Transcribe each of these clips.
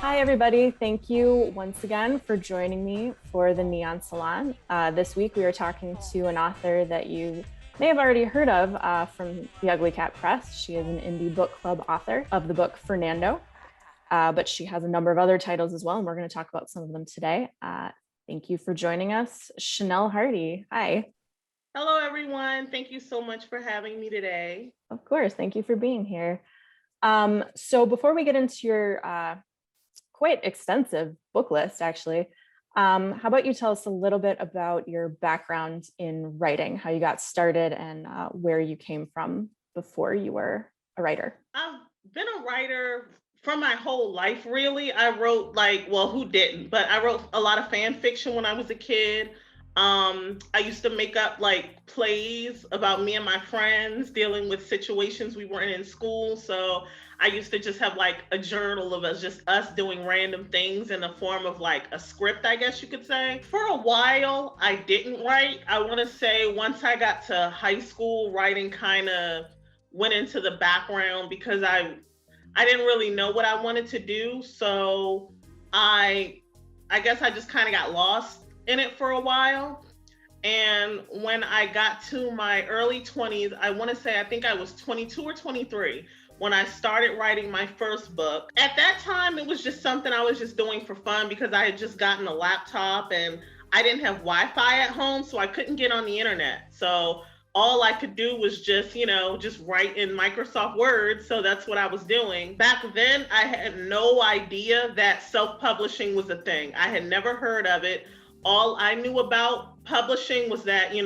Hi, everybody. Thank you once again for joining me for the Neon Salon. This week, we are talking to an author that you may have already heard of from the Ugly Cat Press. She is an indie book club author of the book Fernando, but she has a number of other titles as well, and we're going to talk about some of them today. Thank you for joining us, Chanel Hardy. Hi. Hello, everyone. Thank you so much for having me today. Of course. Thank you for being here. So before we get into your quite extensive book list, actually. How about you tell us a little bit about your background in writing, how you got started, and where you came from before you were a writer? I've been a writer for my whole life, really. I wrote who didn't? But I wrote a lot of fan fiction when I was a kid. I used to make up like plays about me and my friends dealing with situations we weren't in school. So I used to just have like a journal of us doing random things in the form of like a script, I guess you could say. For a while, I didn't write. I want to say once I got to high school, writing kind of went into the background because I didn't really know what I wanted to do. So I guess I just kind of got lost in it for a while. And when I got to my early 20s, I want to say I think I was 22 or 23 when I started writing my first book. At that time, it was just something I was just doing for fun because I had just gotten a laptop and I didn't have Wi-Fi at home, so I couldn't get on the internet. So all I could do was just write in Microsoft Word. So that's what I was doing. Back then, I had no idea that self-publishing was a thing. I had never heard of it. All I knew about publishing was that, you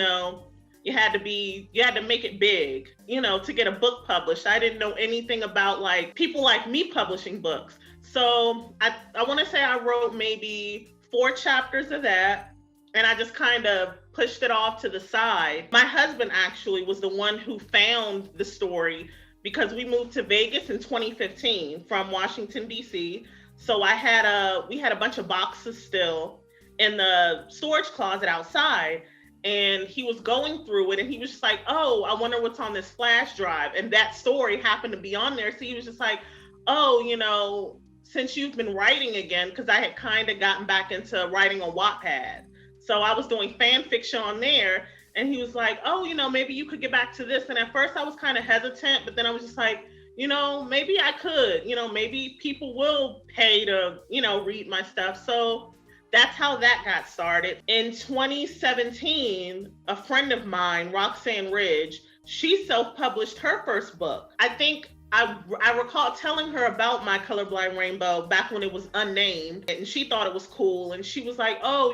had to make it big, to get a book published. I didn't know anything about like people like me publishing books. So I want to say I wrote maybe 4 chapters of that. And I just kind of pushed it off to the side. My husband actually was the one who found the story because we moved to Vegas in 2015 from Washington, D.C. So we had a bunch of boxes still in the storage closet outside. And he was going through it and he was just like, oh, I wonder what's on this flash drive. And that story happened to be on there. So he was just like, oh, since you've been writing again, because I had kind of gotten back into writing on Wattpad. So I was doing fan fiction on there and he was like, oh, maybe you could get back to this. And at first I was kind of hesitant, but then I was just like, maybe I could, maybe people will pay to, read my stuff. So that's how that got started. In 2017, a friend of mine, Roxanne Ridge, she self-published her first book. I think I recall telling her about My Colorblind Rainbow back when it was unnamed, and she thought it was cool. And she was like, oh,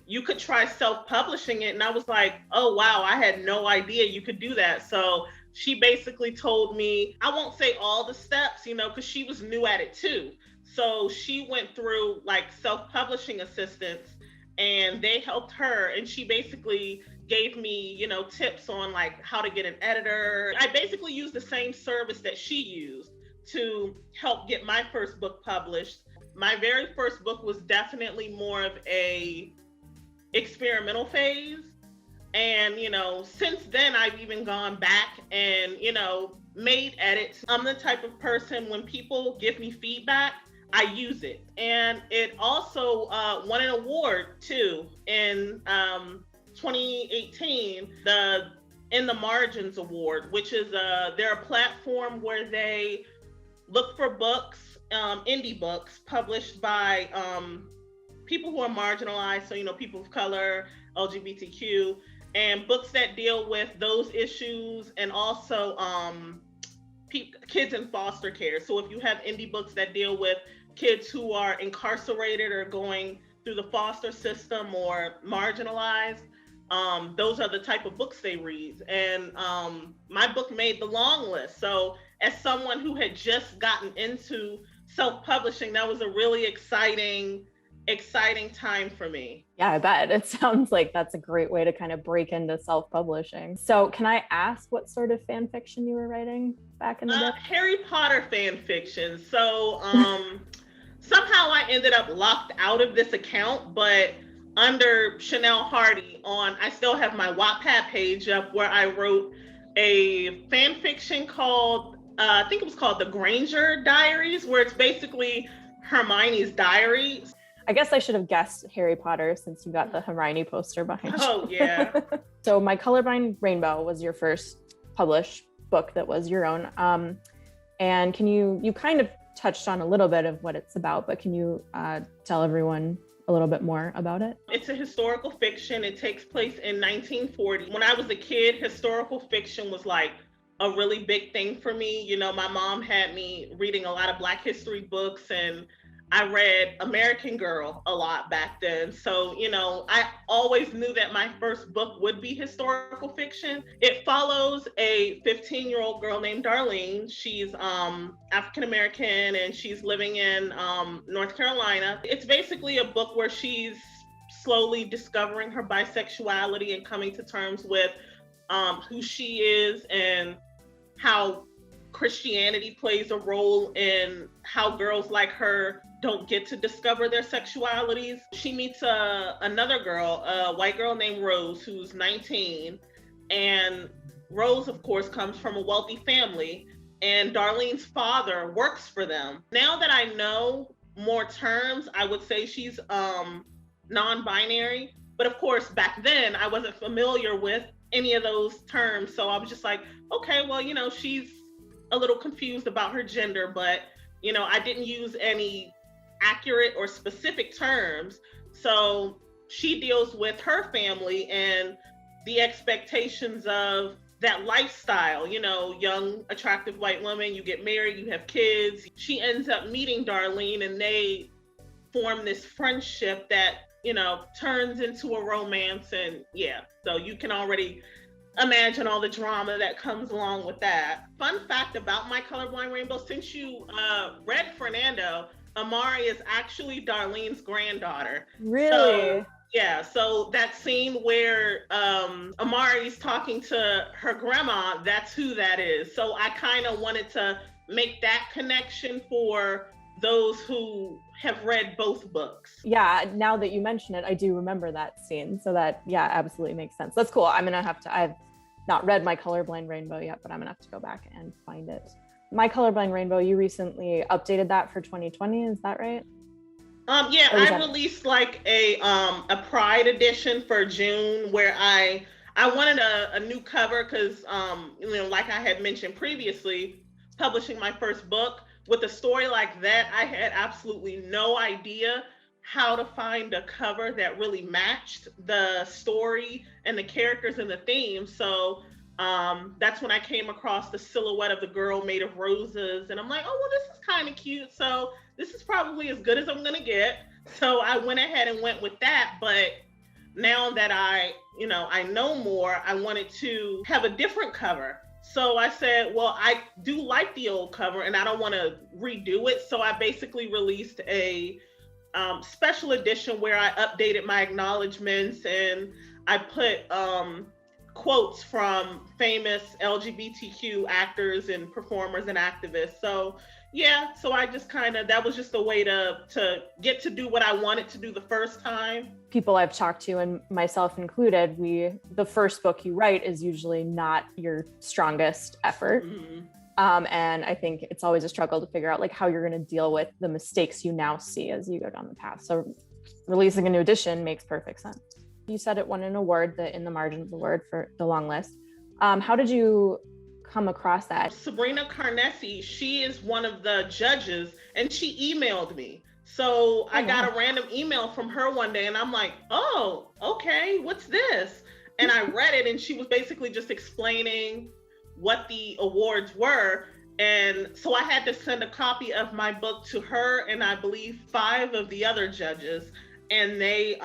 you could try self-publishing it. And I was like, oh, wow, I had no idea you could do that. So she basically told me, I won't say all the steps, because she was new at it too. So she went through like self-publishing assistants and they helped her. And she basically gave me, tips on like how to get an editor. I basically used the same service that she used to help get my first book published. My very first book was definitely more of a experimental phase. And, since then I've even gone back and, made edits. I'm the type of person when people give me feedback, I use it. And it also won an award too in 2018, the In the Margins Award, which is they're a platform where they look for books, indie books published by people who are marginalized. So, people of color, LGBTQ, and books that deal with those issues and also kids in foster care. So if you have indie books that deal with kids who are incarcerated or going through the foster system or marginalized, those are the type of books they read. And my book made the long list. So as someone who had just gotten into self-publishing, that was a really exciting time for me. Yeah, I bet. It sounds like that's a great way to kind of break into self-publishing. So can I ask what sort of fan fiction you were writing back in the day? Harry Potter fan fiction. So somehow I ended up locked out of this account, but under Chanel Hardy I still have my Wattpad page up where I wrote a fan fiction called, I think it was called The Granger Diaries, where it's basically Hermione's diary. I guess I should have guessed Harry Potter since you got the Hermione poster behind you. Oh, yeah. So My Colorblind Rainbow was your first published book that was your own. And can you kind of touched on a little bit of what it's about, but can you tell everyone a little bit more about it? It's a historical fiction. It takes place in 1940. When I was a kid, historical fiction was like a really big thing for me. You know, my mom had me reading a lot of Black history books, and I read American Girl a lot back then. So, you know, I always knew that my first book would be historical fiction. It follows a 15-year-old girl named Darlene. She's African-American, and she's living in North Carolina. It's basically a book where she's slowly discovering her bisexuality and coming to terms with who she is and how Christianity plays a role in how girls like her don't get to discover their sexualities. She meets another girl, a white girl named Rose, who's 19. And Rose, of course, comes from a wealthy family, and Darlene's father works for them. Now that I know more terms, I would say she's non-binary. But of course, back then, I wasn't familiar with any of those terms. So I was just like, okay, well, you know, she's a little confused about her gender, but, you know, I didn't use any accurate or specific terms. So she deals with her family and the expectations of that lifestyle, you know, young, attractive white woman, you get married, you have kids. She ends up meeting Darlene, and they form this friendship that, you know, turns into a romance. And yeah, so you can already imagine all the drama that comes along with that. Fun fact about My Colorblind Rainbow, since you read Fernando, Amari is actually Darlene's granddaughter. Really? So, yeah, so that scene where Amari's talking to her grandma, that's who that is. So I kind of wanted to make that connection for those who have read both books. Yeah, now that you mention it, I do remember that scene. So that, yeah, absolutely makes sense. That's cool. I'm gonna have to, I've not read My Colorblind Rainbow yet, but I'm gonna have to go back and find it. My Colorblind Rainbow, you recently updated that for 2020, is that right? Yeah, I released like a Pride edition for June where I wanted a new cover because, you know, like I had mentioned previously, publishing my first book with a story like that, I had absolutely no idea how to find a cover that really matched the story and the characters and the theme. So that's when I came across the silhouette of the girl made of roses, and I'm like, oh, well, this is kind of cute. So this is probably as good as I'm gonna get. So I went ahead and went with that. But now that I know more, I wanted to have a different cover. So I said, well, I do like the old cover and I don't want to redo it. So I basically released a special edition where I updated my acknowledgements and I put quotes from famous LGBTQ actors and performers and activists. So yeah, so I just that was just a way to get to do what I wanted to do the first time. People I've talked to, and myself included, the first book you write is usually not your strongest effort. Mm-hmm. And I think it's always a struggle to figure out like how you're going to deal with the mistakes you now see as you go down the path. So releasing a new edition makes perfect sense. You said it won an award, the In the Margins award for the long list. How did you come across that? Sabrina Carnesi, she is one of the judges, and she emailed me. So I got a random email from her one day and I'm like, oh, okay, what's this? And I read it and she was basically just explaining what the awards were. And so I had to send a copy of my book to her and I believe 5 of the other judges, and they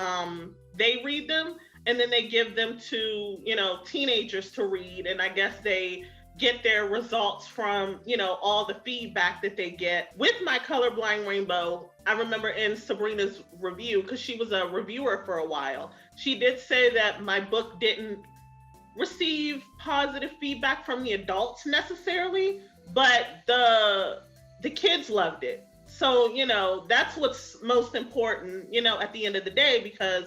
read them and then they give them to, teenagers to read. And I guess they get their results from, all the feedback that they get. With My Colorblind Rainbow, I remember in Sabrina's review, because she was a reviewer for a while, she did say that my book didn't receive positive feedback from the adults necessarily, but the kids loved it. So, that's what's most important, at the end of the day, because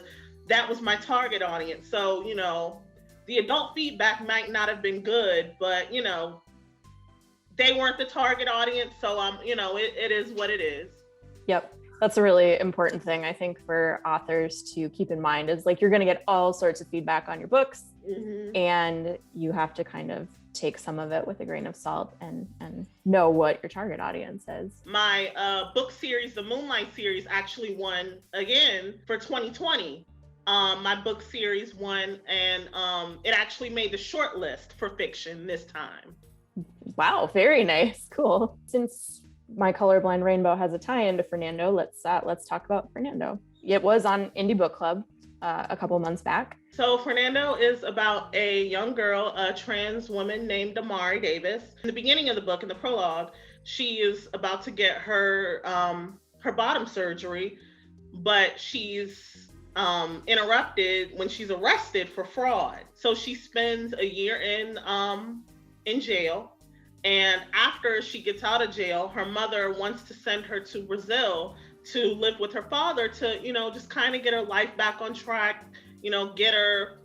that was my target audience. So, the adult feedback might not have been good, but, they weren't the target audience. So, it is what it is. Yep. That's a really important thing, I think, for authors to keep in mind is like you're going to get all sorts of feedback on your books, and you have to kind of take some of it with a grain of salt and know what your target audience is. My book series, the Moonlight series, actually won again for 2020. My book series won, and it actually made the short list for fiction this time. Wow, very nice. Cool. Since My Colorblind Rainbow has a tie into Fernando, let's talk about Fernando. It was on Indie Book Club a couple months back. So Fernando is about a young girl, a trans woman named Amari Davis. In the beginning of the book, in the prologue, she is about to get her bottom surgery, but she's interrupted when she's arrested for fraud. So she spends a year in jail. And after she gets out of jail, her mother wants to send her to Brazil to live with her father to, just kind of get her life back on track, get her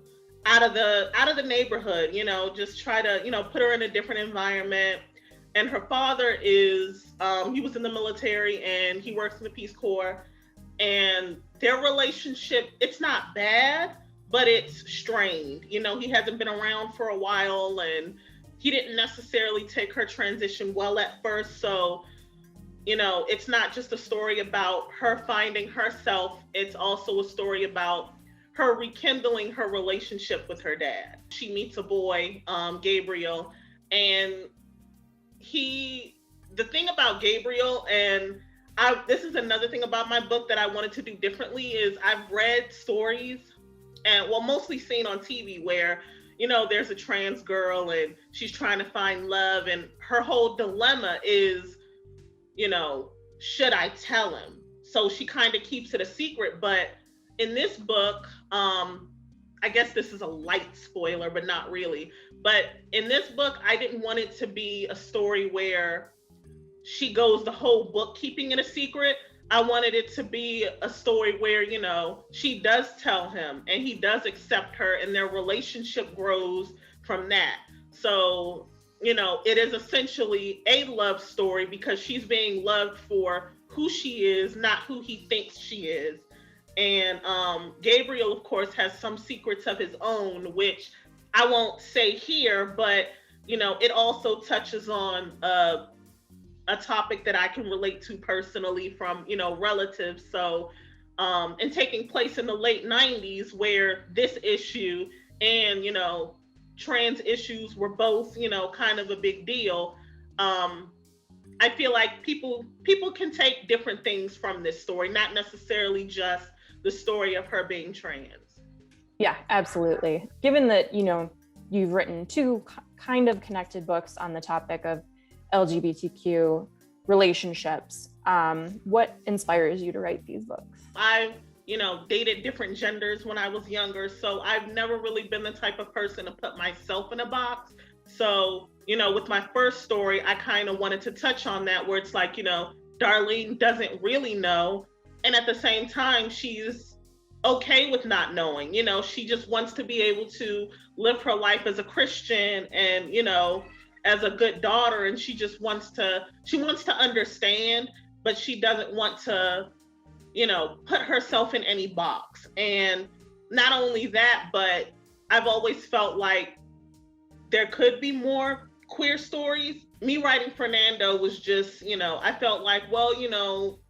out of the neighborhood, just try to, put her in a different environment. And her father is, he was in the military and he works in the Peace Corps. And their relationship, it's not bad, but it's strained. He hasn't been around for a while, and he didn't necessarily take her transition well at first. So, it's not just a story about her finding herself. It's also a story about her rekindling her relationship with her dad. She meets a boy, Gabriel, and the thing about Gabriel, and this is another thing about my book that I wanted to do differently, is I've read stories, and mostly seen on TV, where there's a trans girl and she's trying to find love, and her whole dilemma is, should I tell him? So she kind of keeps it a secret. But in this book, I guess this is a light spoiler, but not really. But in this book, I didn't want it to be a story where she goes the whole book keeping it a secret. I wanted it to be a story where, she does tell him and he does accept her, and their relationship grows from that. So, it is essentially a love story because she's being loved for who she is, not who he thinks she is. And Gabriel, of course, has some secrets of his own, which I won't say here, but, it also touches on a topic that I can relate to personally from, relatives. So, and taking place in the late 90s, where this issue and, trans issues were both, kind of a big deal. I feel like people can take different things from this story, not necessarily just the story of her being trans. Yeah, absolutely. Given that, you've written two kind of connected books on the topic of LGBTQ relationships, what inspires you to write these books? I've, dated different genders when I was younger, so I've never really been the type of person to put myself in a box. So, with my first story, I kind of wanted to touch on that, where it's like, Darlene doesn't really know, and at the same time, she's okay with not knowing. She just wants to be able to live her life as a Christian and, as a good daughter, and she wants to understand, but she doesn't want to, put herself in any box. And not only that, but I've always felt like there could be more queer stories. Me writing Fernando was just, I felt like, well,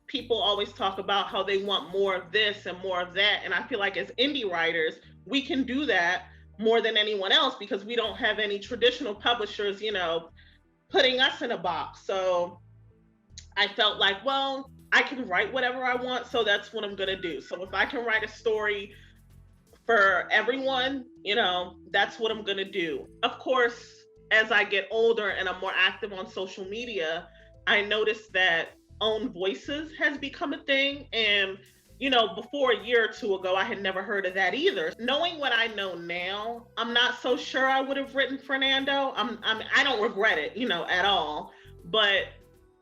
people always talk about how they want more of this and more of that. And I feel like as indie writers, we can do that more than anyone else because we don't have any traditional publishers, putting us in a box. So I felt like, well, I can write whatever I want, so that's what I'm gonna do. So if I can write a story for everyone, that's what I'm gonna do. Of course, as I get older and I'm more active on social media, I noticed that own voices has become a thing. And before a year or two ago, I had never heard of that either. Knowing what I know now, I'm not so sure I would have written Fernando. I don't regret it, at all. But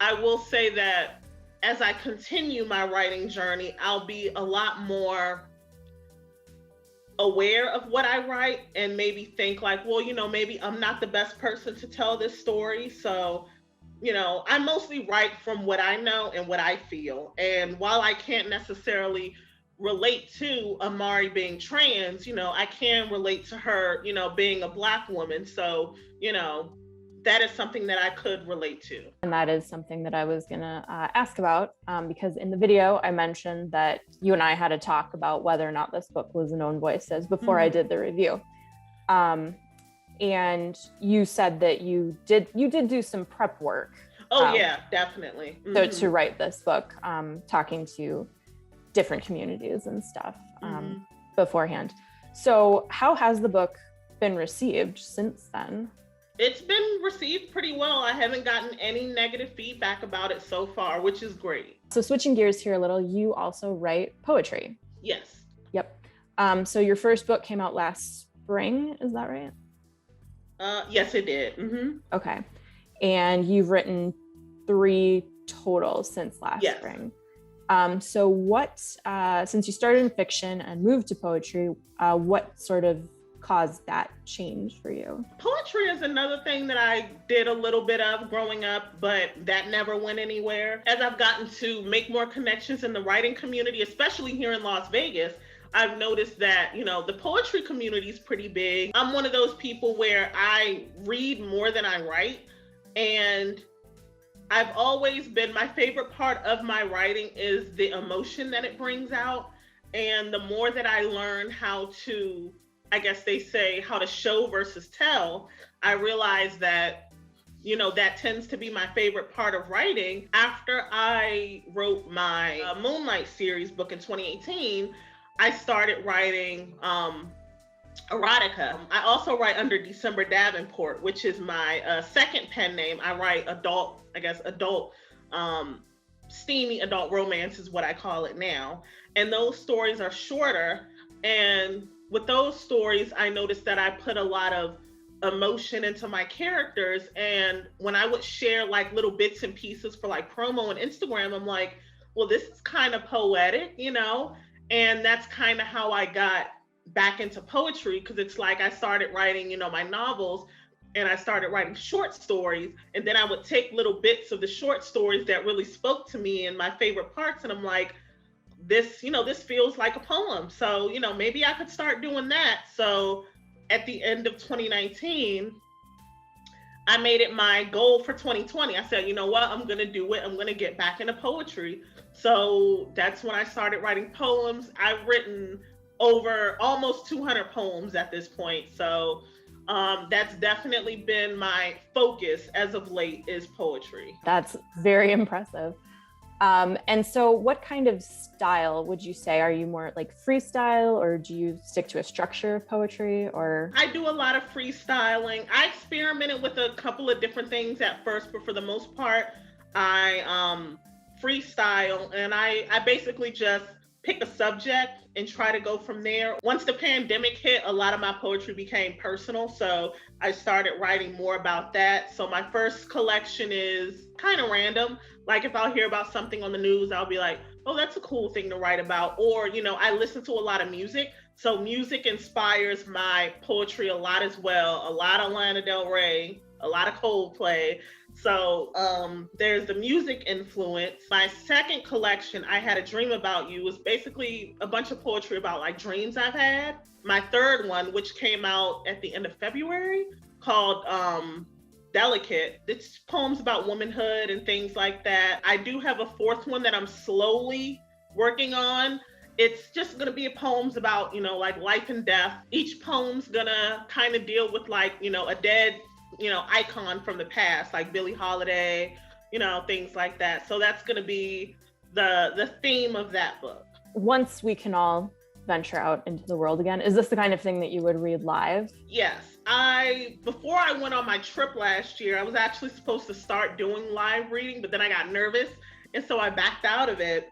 I will say that as I continue my writing journey, I'll be a lot more aware of what I write and maybe think like, well, maybe I'm not the best person to tell this story. So, I mostly write from what I know and what I feel. And while I can't necessarily relate to Amari being trans, I can relate to her, being a Black woman. So, that is something that I could relate to. And that is something that I was going to ask about, because in the video, I mentioned that you and I had a talk about whether or not this book was known voices before I did the review. And you said that you did do some prep work. Oh, yeah, definitely. To write this book, talking to different communities and stuff beforehand. So how has the book been received since then? It's been received pretty well. I haven't gotten any negative feedback about it so far, which is great. So switching gears here a little, you also write poetry. Yes. Yep. So your first book came out last spring, is that right? Yes, it did. Okay. And you've written 3 total since last spring. So what, since you started in fiction and moved to poetry, what sort of caused that change for you? Poetry is another thing that I did a little bit of growing up, but that never went anywhere. As I've gotten to make more connections in the writing community, especially here in Las Vegas, I've noticed that, the poetry community is pretty big. I'm one of those people where I read more than I write. And I've always been, my favorite part of my writing is the emotion that it brings out. And the more that I learn how to, I guess they say, how to show versus tell, I realize that, that tends to be my favorite part of writing. After I wrote my Moonlight series book in 2018, I started writing erotica. I also write under December Davenport, which is my second pen name. I write adult, steamy adult romance is what I call it now. And those stories are shorter. And with those stories, I noticed that I put a lot of emotion into my characters. And when I would share like little bits and pieces for like promo on Instagram, I'm like, well, this is kind of poetic, And that's kind of how I got back into poetry, because it's like I started writing, my novels, and I started writing short stories. And then I would take little bits of the short stories that really spoke to me and my favorite parts. And I'm like, this feels like a poem. So, maybe I could start doing that. So at the end of 2019, I made it my goal for 2020. I said, you know what, I'm going to do it. I'm going to get back into poetry. So that's when I started writing poems. I've written over almost 200 poems at this point. So that's definitely been my focus as of late, is poetry. That's very impressive. And so what kind of style would you say? Are you more like freestyle, or do you stick to a structure of poetry? Or I do a lot of freestyling. I experimented with a couple of different things at first, but for the most part, I freestyle, and I basically just pick a subject and try to go from there. Once the pandemic hit, a lot of my poetry became personal, so I started writing more about that. So my first collection is kind of random. Like if I'll hear about something on the news, I'll be like, oh, that's a cool thing to write about. Or, I listen to a lot of music. So music inspires my poetry a lot as well. A lot of Lana Del Rey, a lot of Coldplay. So there's the music influence. My second collection, I Had a Dream About You, was basically a bunch of poetry about like dreams I've had. My third one, which came out at the end of February, called Delicate. It's poems about womanhood and things like that. I do have a fourth one that I'm slowly working on. It's just gonna be poems about, like life and death. Each poem's gonna kind of deal with like, a dead, icon from the past, like Billie Holiday, things like that. So that's gonna be the theme of that book. Once we can all venture out into the world again, is this the kind of thing that you would read live? Yes. Before I went on my trip last year, I was actually supposed to start doing live reading, but then I got nervous, and so I backed out of it.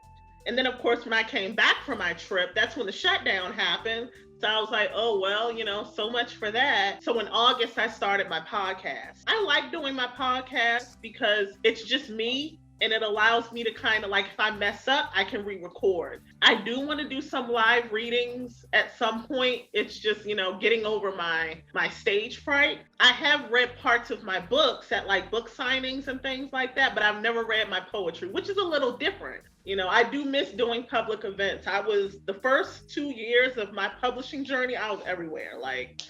And then, of course, when I came back from my trip, that's when the shutdown happened. So I was like, oh, well, so much for that. So in August, I started my podcast. I like doing my podcast because it's just me. and it allows me to kind of like, if I mess up, I can re-record. I do want to do some live readings at some point. It's just, getting over my stage fright. I have read parts of my books at like book signings and things like that, but I've never read my poetry, which is a little different. I do miss doing public events. I was, the first 2 years of my publishing journey, I was everywhere. Like,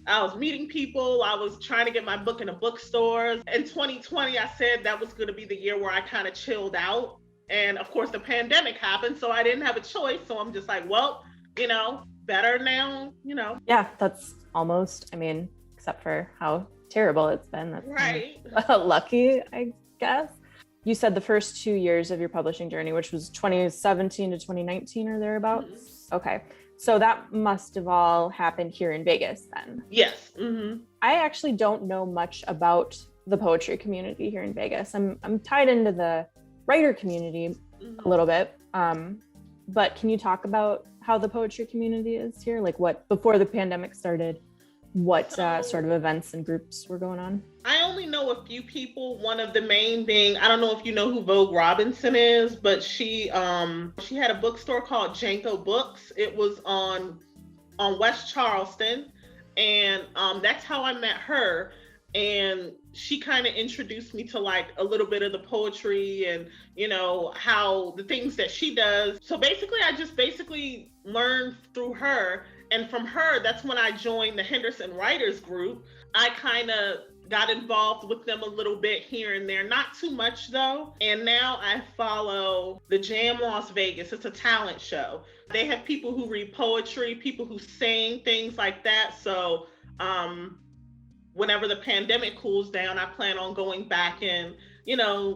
I was meeting people. I was trying to get my book in the bookstores. In 2020, I said that was going to be the year where I kind of chilled out. And of course, the pandemic happened, so I didn't have a choice. So I'm just like, well, better now, Yeah, that's almost, except for how terrible it's been. That's right. Lucky, I guess. You said the first 2 years of your publishing journey, which was 2017 to 2019 or thereabouts. Mm-hmm. Okay. So that must have all happened here in Vegas then. Yes. Mm-hmm. I actually don't know much about the poetry community here in Vegas. I'm tied into the writer community a little bit. But can you talk about how the poetry community is here? Like what, before the pandemic started, what sort of events and groups were going on? I only know a few people. One of the main being, I don't know if you know who Vogue Robinson is, but she had a bookstore called Janko Books. It was on West Charleston, and that's how I met her. And she kind of introduced me to like a little bit of the poetry and, how the things that she does. So basically, I just learned through her. And from her, that's when I joined the Henderson Writers Group. I kind of got involved with them a little bit here and there, not too much though. And now I follow the Jam Las Vegas. It's a talent show. They have people who read poetry, people who sing, things like that. So whenever the pandemic cools down, I plan on going back and,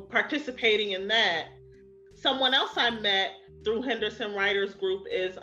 participating in that. Someone else I met through Henderson Writers Group is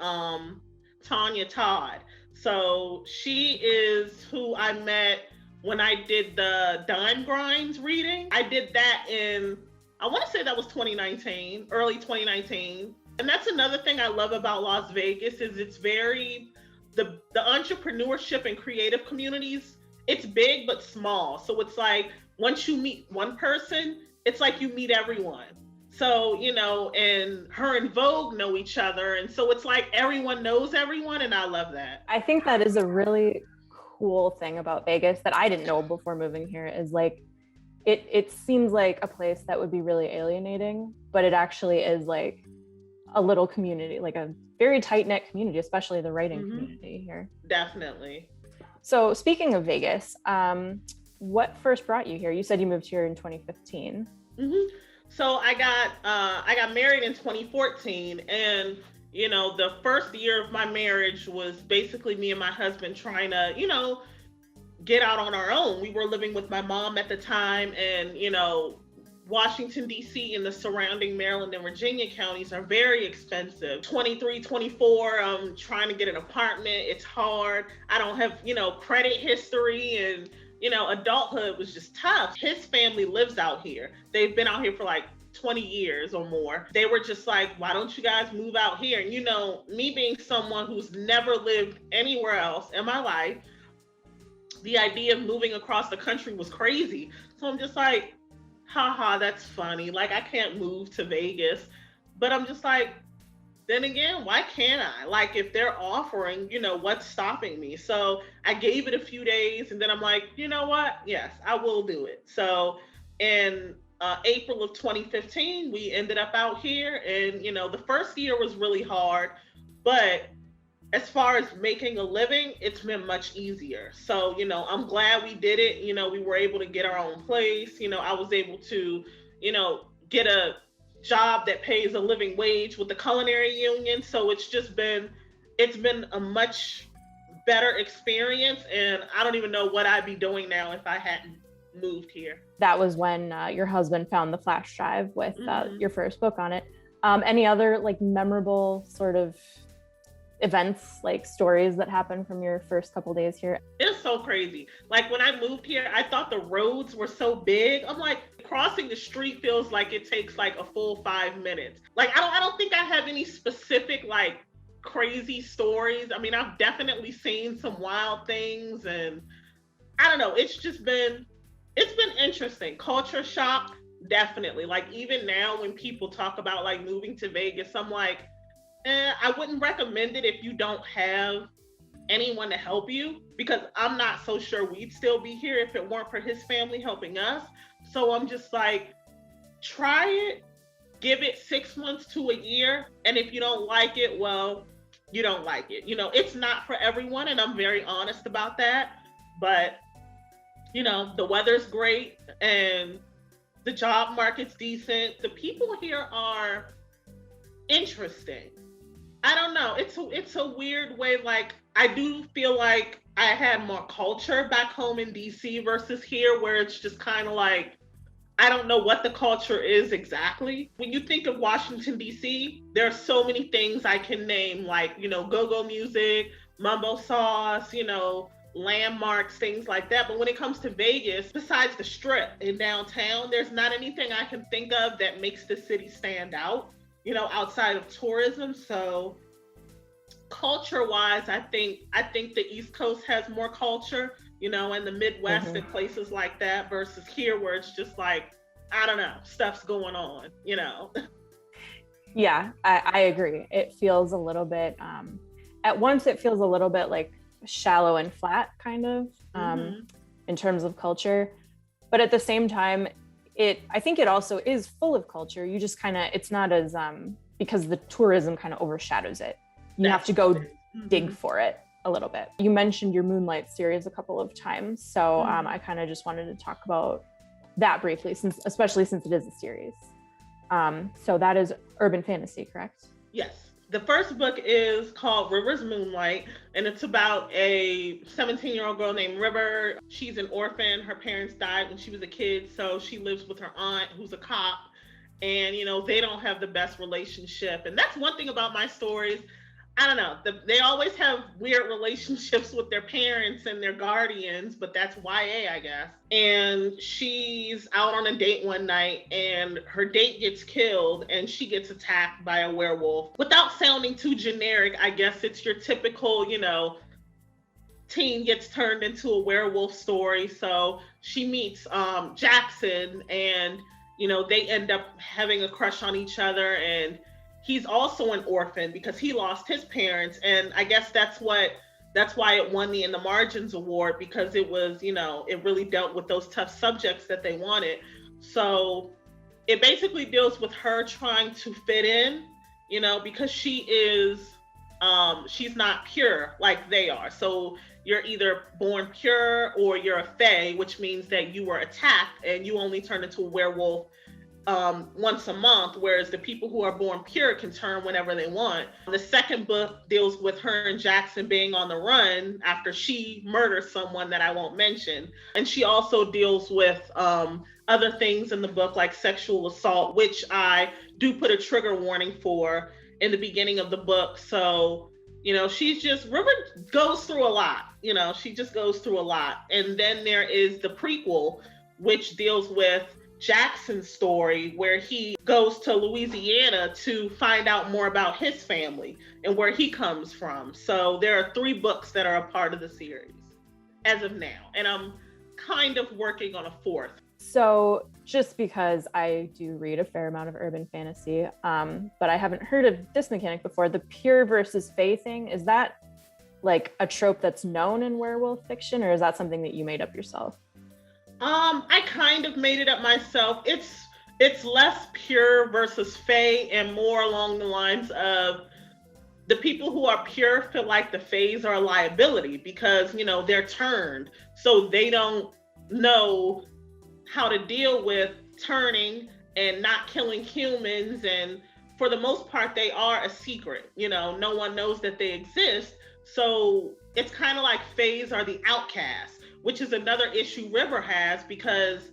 Tanya Todd. So she is who I met when I did the Dime Grinds reading. I did that I want to say that was 2019, early 2019. And that's another thing I love about Las Vegas is it's very, the entrepreneurship and creative communities, it's big but small. So it's like, once you meet one person, it's like you meet everyone. So, and her and Vogue know each other. And so it's like everyone knows everyone. And I love that. I think that is a really cool thing about Vegas that I didn't know before moving here is like, it seems like a place that would be really alienating, but it actually is like a little community, like a very tight-knit community, especially the writing community here. Definitely. So speaking of Vegas, what first brought you here? You said you moved here in 2015. Mm-hmm. So I got married in 2014, and the first year of my marriage was basically me and my husband trying to get out on our own. We were living with my mom at the time, and Washington D.C. and the surrounding Maryland and Virginia counties are very expensive. 23, 24, trying to get an apartment, it's hard. I don't have credit history, and adulthood was just tough. His family lives out here. They've been out here for like 20 years or more. They were just like, why don't you guys move out here? And me being someone who's never lived anywhere else in my life, the idea of moving across the country was crazy. So I'm just like, haha, that's funny. Like, I can't move to Vegas. But I'm just like, then again, why can't I? Like, if they're offering, what's stopping me? So I gave it a few days, and then I'm like, you know what? Yes, I will do it. So in April of 2015, we ended up out here, and, the first year was really hard, but as far as making a living, it's been much easier. So, I'm glad we did it. We were able to get our own place. I was able to, get a job that pays a living wage with the culinary union. So it's been a much better experience. And I don't even know what I'd be doing now if I hadn't moved here. That was when your husband found the flash drive with your first book on it. Any other like memorable sort of events, like stories that happened from your first couple days here? It's so crazy. Like when I moved here, I thought the roads were so big. I'm like, crossing the street feels like it takes like a full 5 minutes. Like, I don't think I have any specific like crazy stories. I mean, I've definitely seen some wild things, and I don't know. It's been interesting. Culture shock. definitely. Like even now when people talk about like moving to Vegas, I'm like, I wouldn't recommend it if you don't have anyone to help you, because I'm not so sure we'd still be here if it weren't for his family helping us. So I'm just like, try it, give it 6 months to a year, and if you don't like it, well, you don't like it. You know, it's not for everyone, and I'm very honest about that. But you know, the weather's great and the job market's decent. The people here are interesting. I don't know. It's a weird way. Like I do feel like I had more culture back home in DC versus here, where it's just kind of like I don't know what the culture is exactly. When you think of Washington D.C., there are so many things I can name, like you know, go-go music, mumbo sauce, you know, landmarks, things like that. But when it comes to Vegas, besides the Strip in downtown, there's not anything I can think of that makes the city stand out, you know, outside of tourism. So culture wise, I think the East Coast has more culture, you know, and the Midwest and places like that versus here where it's just like, I don't know, stuff's going on, you know. Yeah, I agree. It feels a little bit, at once it feels a little bit like shallow and flat kind of in terms of culture. But at the same time, I think it also is full of culture. You just kind of, it's not as, because the tourism kind of overshadows it. You have to go dig for it a little bit. You mentioned your Moonlight series a couple of times. So I kind of just wanted to talk about that briefly, especially since it is a series. So that is urban fantasy, correct? Yes. The first book is called River's Moonlight, and it's about a 17-year-old girl named River. She's an orphan. Her parents died when she was a kid, so she lives with her aunt, who's a cop. And, you know, they don't have the best relationship. And that's one thing about my stories. I don't know. They always have weird relationships with their parents and their guardians, but that's YA, I guess. And she's out on a date one night and her date gets killed and she gets attacked by a werewolf. Without sounding too generic, I guess it's your typical, you know, teen gets turned into a werewolf story. So she meets Jackson and, you know, they end up having a crush on each other, and he's also an orphan because he lost his parents. And I guess that's why it won the In the Margins award, because it was, you know, it really dealt with those tough subjects that they wanted. So it basically deals with her trying to fit in, you know, because she is, she's not pure like they are. So you're either born pure or you're a fae, which means that you were attacked and you only turn into a werewolf once a month, whereas the people who are born pure can turn whenever they want. The second book deals with her and Jackson being on the run after she murders someone that I won't mention. And she also deals with other things in the book like sexual assault, which I do put a trigger warning for in the beginning of the book. So, you know, River goes through a lot, you know, she just goes through a lot. And then there is the prequel, which deals with Jackson's story, where he goes to Louisiana to find out more about his family and where he comes from. So there are 3 books that are a part of the series as of now, and I'm kind of working on a 4th. So just because I do read a fair amount of urban fantasy, but I haven't heard of this mechanic before, the pure versus fae thing, is that like a trope that's known in werewolf fiction, or is that something that you made up yourself? I kind of made it up myself. It's less pure versus fae and more along the lines of the people who are pure feel like the faes are a liability because, you know, they're turned. So they don't know how to deal with turning and not killing humans. And for the most part, they are a secret. You know, no one knows that they exist. So it's kind of like faes are the outcasts, which is another issue River has, because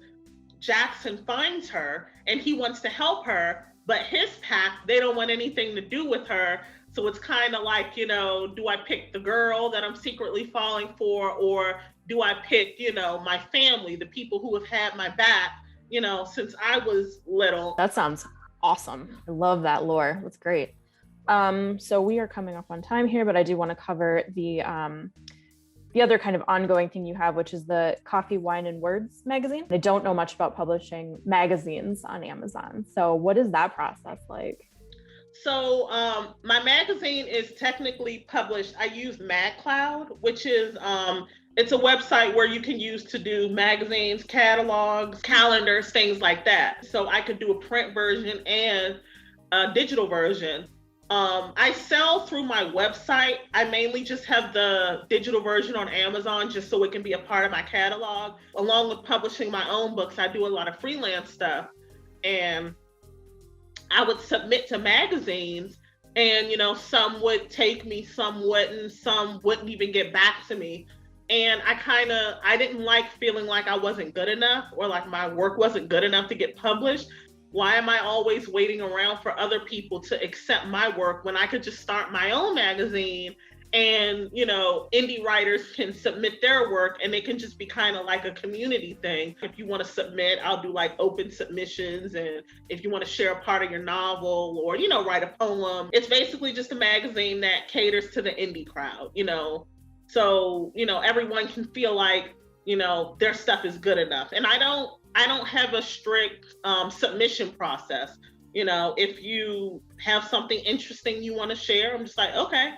Jackson finds her and he wants to help her, but his pack, they don't want anything to do with her. So it's kind of like, you know, do I pick the girl that I'm secretly falling for, or do I pick, you know, my family, the people who have had my back, you know, since I was little. That sounds awesome. I love that lore. That's great. So we are coming up on time here, but I do want to cover the other kind of ongoing thing you have, which is the Coffee, Wine, and Words magazine. I don't know much about publishing magazines on Amazon. So what is that process like? So my magazine is technically published. I use MagCloud, which is it's a website where you can use to do magazines, catalogs, calendars, things like that. So I could do a print version and a digital version. I sell through my website. I mainly just have the digital version on Amazon just so it can be a part of my catalog. Along with publishing my own books, I do a lot of freelance stuff. And I would submit to magazines, and some would take me, some wouldn't even get back to me. And I didn't like feeling like I wasn't good enough, or like my work wasn't good enough to get published. Why am I always waiting around for other people to accept my work when I could just start my own magazine, and indie writers can submit their work, and it can just be kind of like a community thing. If you want to submit, I'll do like open submissions, and if you want to share a part of your novel or write a poem, it's basically just a magazine that caters to the indie crowd, so everyone can feel like their stuff is good enough. And I don't have a strict submission process. If you have something interesting you want to share, I'm just like, okay,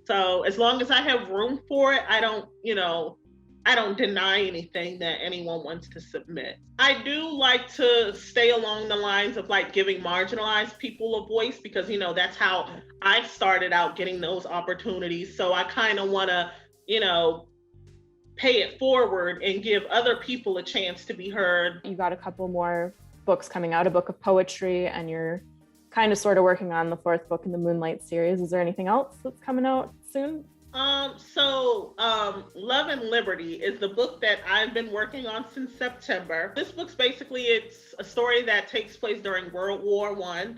so as long as I have room for it, I don't deny anything that anyone wants to submit. I do like to stay along the lines of like giving marginalized people a voice, because that's how I started out getting those opportunities. So I kind of want to pay it forward and give other people a chance to be heard. You got a couple more books coming out, a book of poetry, and you're kind of sort of working on the fourth book in the Moonlight series. Is there anything else that's coming out soon? Love and Liberty is the book that I've been working on since September. This book's basically, it's a story that takes place during World War I.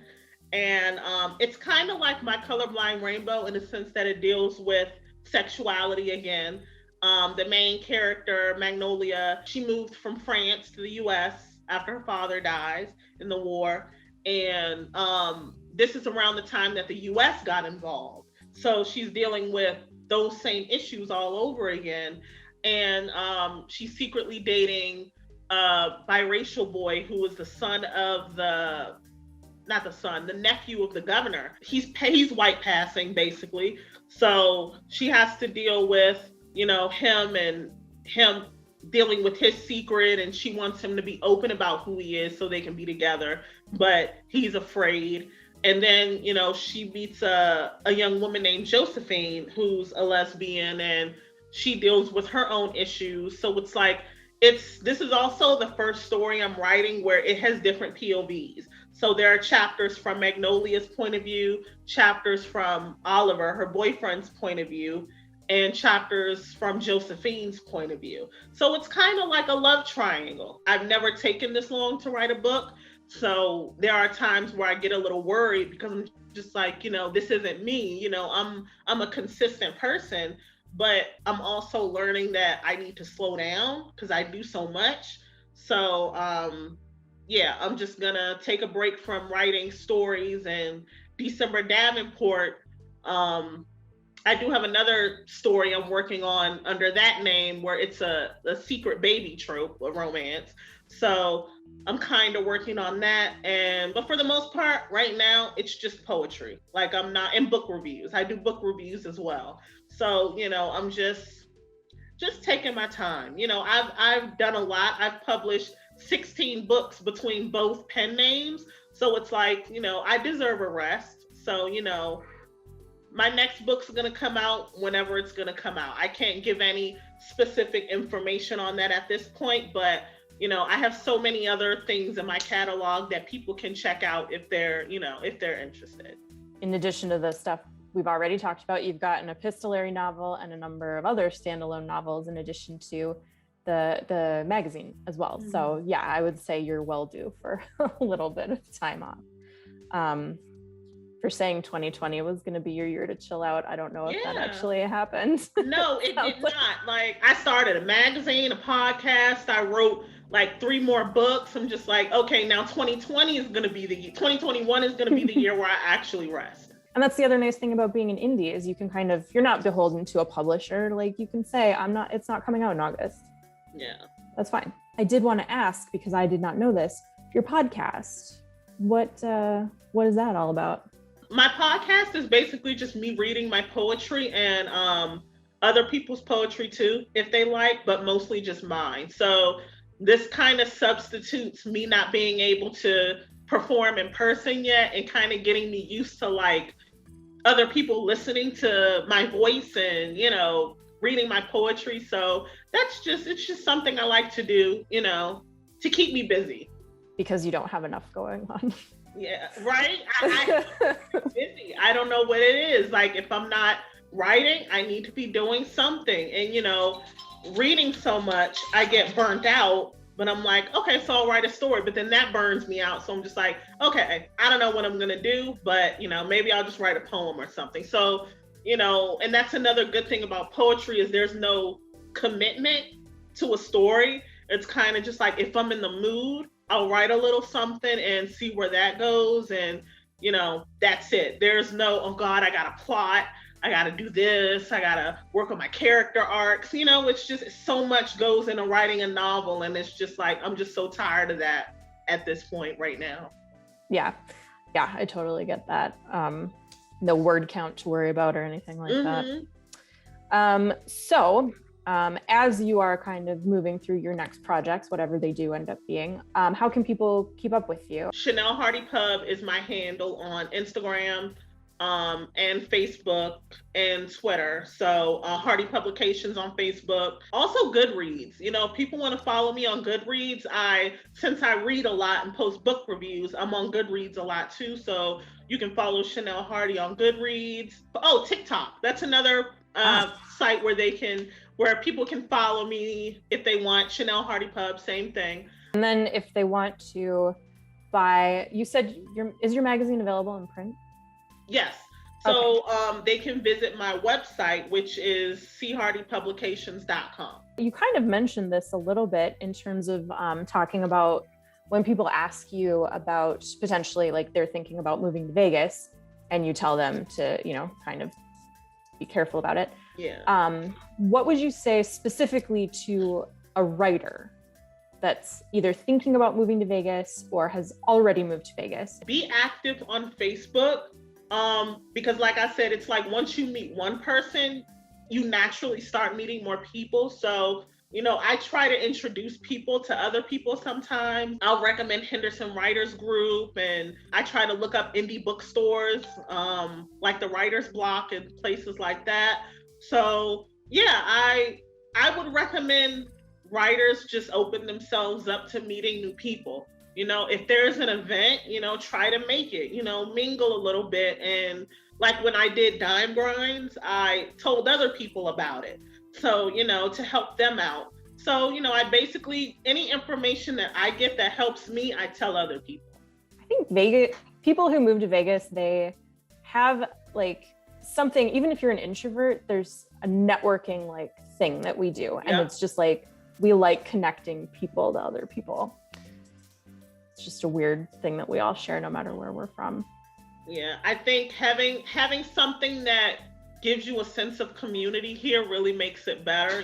And it's kind of like My Colorblind Rainbow in the sense that it deals with sexuality again. The main character, Magnolia, she moved from France to the US after her father dies in the war. And this is around the time that the US got involved. So she's dealing with those same issues all over again. And she's secretly dating a biracial boy who is the son of the nephew of the governor. He's white passing basically. So she has to deal with, him dealing with his secret, and she wants him to be open about who he is so they can be together, but he's afraid. And then, she meets a young woman named Josephine, who's a lesbian, and she deals with her own issues. So it's like, this is also the first story I'm writing where it has different POVs. So there are chapters from Magnolia's point of view, chapters from Oliver, her boyfriend's point of view, and chapters from Josephine's point of view. So it's kind of like a love triangle. I've never taken this long to write a book. So there are times where I get a little worried because I'm just like, this isn't me. I'm a consistent person, but I'm also learning that I need to slow down because I do so much. So I'm just gonna take a break from writing stories. And December Davenport, I do have another story I'm working on under that name where it's a secret baby trope, a romance. So I'm kind of working on that. But for the most part, right now, it's just poetry. Like I'm not in book reviews. I do book reviews as well. So, I'm just taking my time. I've done a lot. I've published 16 books between both pen names. So it's like, I deserve a rest. So, my next book's going to come out whenever it's going to come out. I can't give any specific information on that at this point, but I have so many other things in my catalog that people can check out if they're interested. In addition to the stuff we've already talked about, you've got an epistolary novel and a number of other standalone novels in addition to the magazine as well. Mm-hmm. So yeah, I would say you're well due for a little bit of time off. For saying 2020 was going to be your year to chill out. I don't know if that actually happened. No, it did not. Like I started a magazine, a podcast. I wrote like 3 more books. I'm just like, okay, now 2021 is going to be the year where I actually rest. And that's the other nice thing about being an indie is you can kind of, you're not beholden to a publisher. Like you can say, it's not coming out in August. Yeah. That's fine. I did want to ask, because I did not know this, your podcast, what is that all about? My podcast is basically just me reading my poetry and other people's poetry too, if they like, but mostly just mine. So this kind of substitutes me not being able to perform in person yet and kind of getting me used to like other people listening to my voice and, reading my poetry. So it's just something I like to do, to keep me busy. Because you don't have enough going on. Yeah, right? I'm busy. I don't know what it is. Like if I'm not writing, I need to be doing something. And, reading so much, I get burnt out. But I'm like, okay, so I'll write a story, but then that burns me out. So I'm just like, okay, I don't know what I'm gonna do, but maybe I'll just write a poem or something. So, and that's another good thing about poetry is there's no commitment to a story. It's kind of just like, if I'm in the mood, I'll write a little something and see where that goes. And, that's it. There's no, oh God, I got a plot. I got to do this. I got to work on my character arcs. It's just so much goes into writing a novel. And it's just like, I'm just so tired of that at this point right now. Yeah. Yeah, I totally get that. No word count to worry about or anything like that. So as you are kind of moving through your next projects, whatever they do end up being, how can people keep up with you? Chanel Hardy Pub is my handle on Instagram. And Facebook and Twitter. So Hardy Publications on Facebook. Also Goodreads. If people want to follow me on Goodreads, since I read a lot and post book reviews, I'm on Goodreads a lot too. So you can follow Chanel Hardy on Goodreads. Oh, TikTok. That's another site where people can follow me if they want. Chanel Hardy Pub, same thing. And then if they want to buy, you said is your magazine available in print? Yes. So they can visit my website, which is chardypublications.com. You kind of mentioned this a little bit in terms of talking about when people ask you about potentially like they're thinking about moving to Vegas and you tell them to, kind of be careful about it. Yeah. What would you say specifically to a writer that's either thinking about moving to Vegas or has already moved to Vegas? Be active on Facebook. Because like I said, it's like once you meet one person, you naturally start meeting more people. So, I try to introduce people to other people sometimes. I'll recommend Henderson Writers Group, and I try to look up indie bookstores, like the Writer's Block and places like that. So yeah, I would recommend writers just open themselves up to meeting new people. If there's an event, try to make it, mingle a little bit. And like when I did Dime Grinds, I told other people about it. So, to help them out. So, I basically, any information that I get that helps me, I tell other people. I think people who move to Vegas, they have like something, even if you're an introvert, there's a networking like thing that we do. And it's just like, we like connecting people to other people. It's just a weird thing that we all share no matter where we're from. Yeah, I think having something that gives you a sense of community here really makes it better,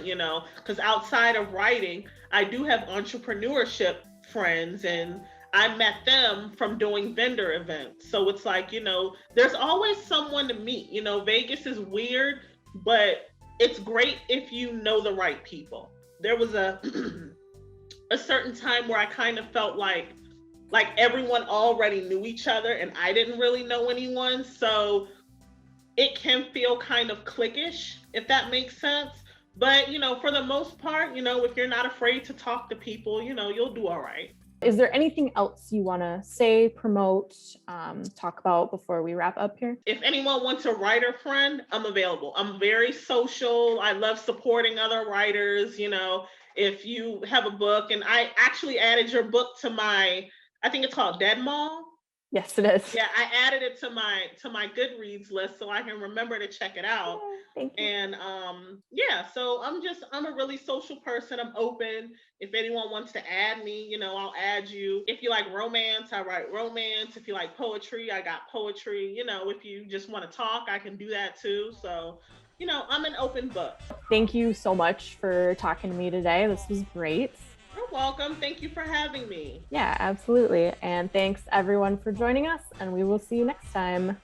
because outside of writing, I do have entrepreneurship friends and I met them from doing vendor events. So it's like, there's always someone to meet. Vegas is weird, but it's great if you know the right people. There was a certain time where I kind of felt like everyone already knew each other and I didn't really know anyone. So it can feel kind of cliquish, if that makes sense. But, for the most part, if you're not afraid to talk to people, you'll do all right. Is there anything else you want to say, promote, talk about before we wrap up here? If anyone wants a writer friend, I'm available. I'm very social. I love supporting other writers. If you have a book, and I actually added your book to I think it's called Dead Mall. Yes, it is. Yeah, I added it to my Goodreads list so I can remember to check it out. Thank you. And yeah, so I'm a really social person. I'm open. If anyone wants to add me, I'll add you. If you like romance, I write romance. If you like poetry, I got poetry. If you just want to talk, I can do that too. So, I'm an open book. Thank you so much for talking to me today. This was great. You're welcome. Thank you for having me. Yeah, absolutely. And thanks everyone for joining us, and we will see you next time.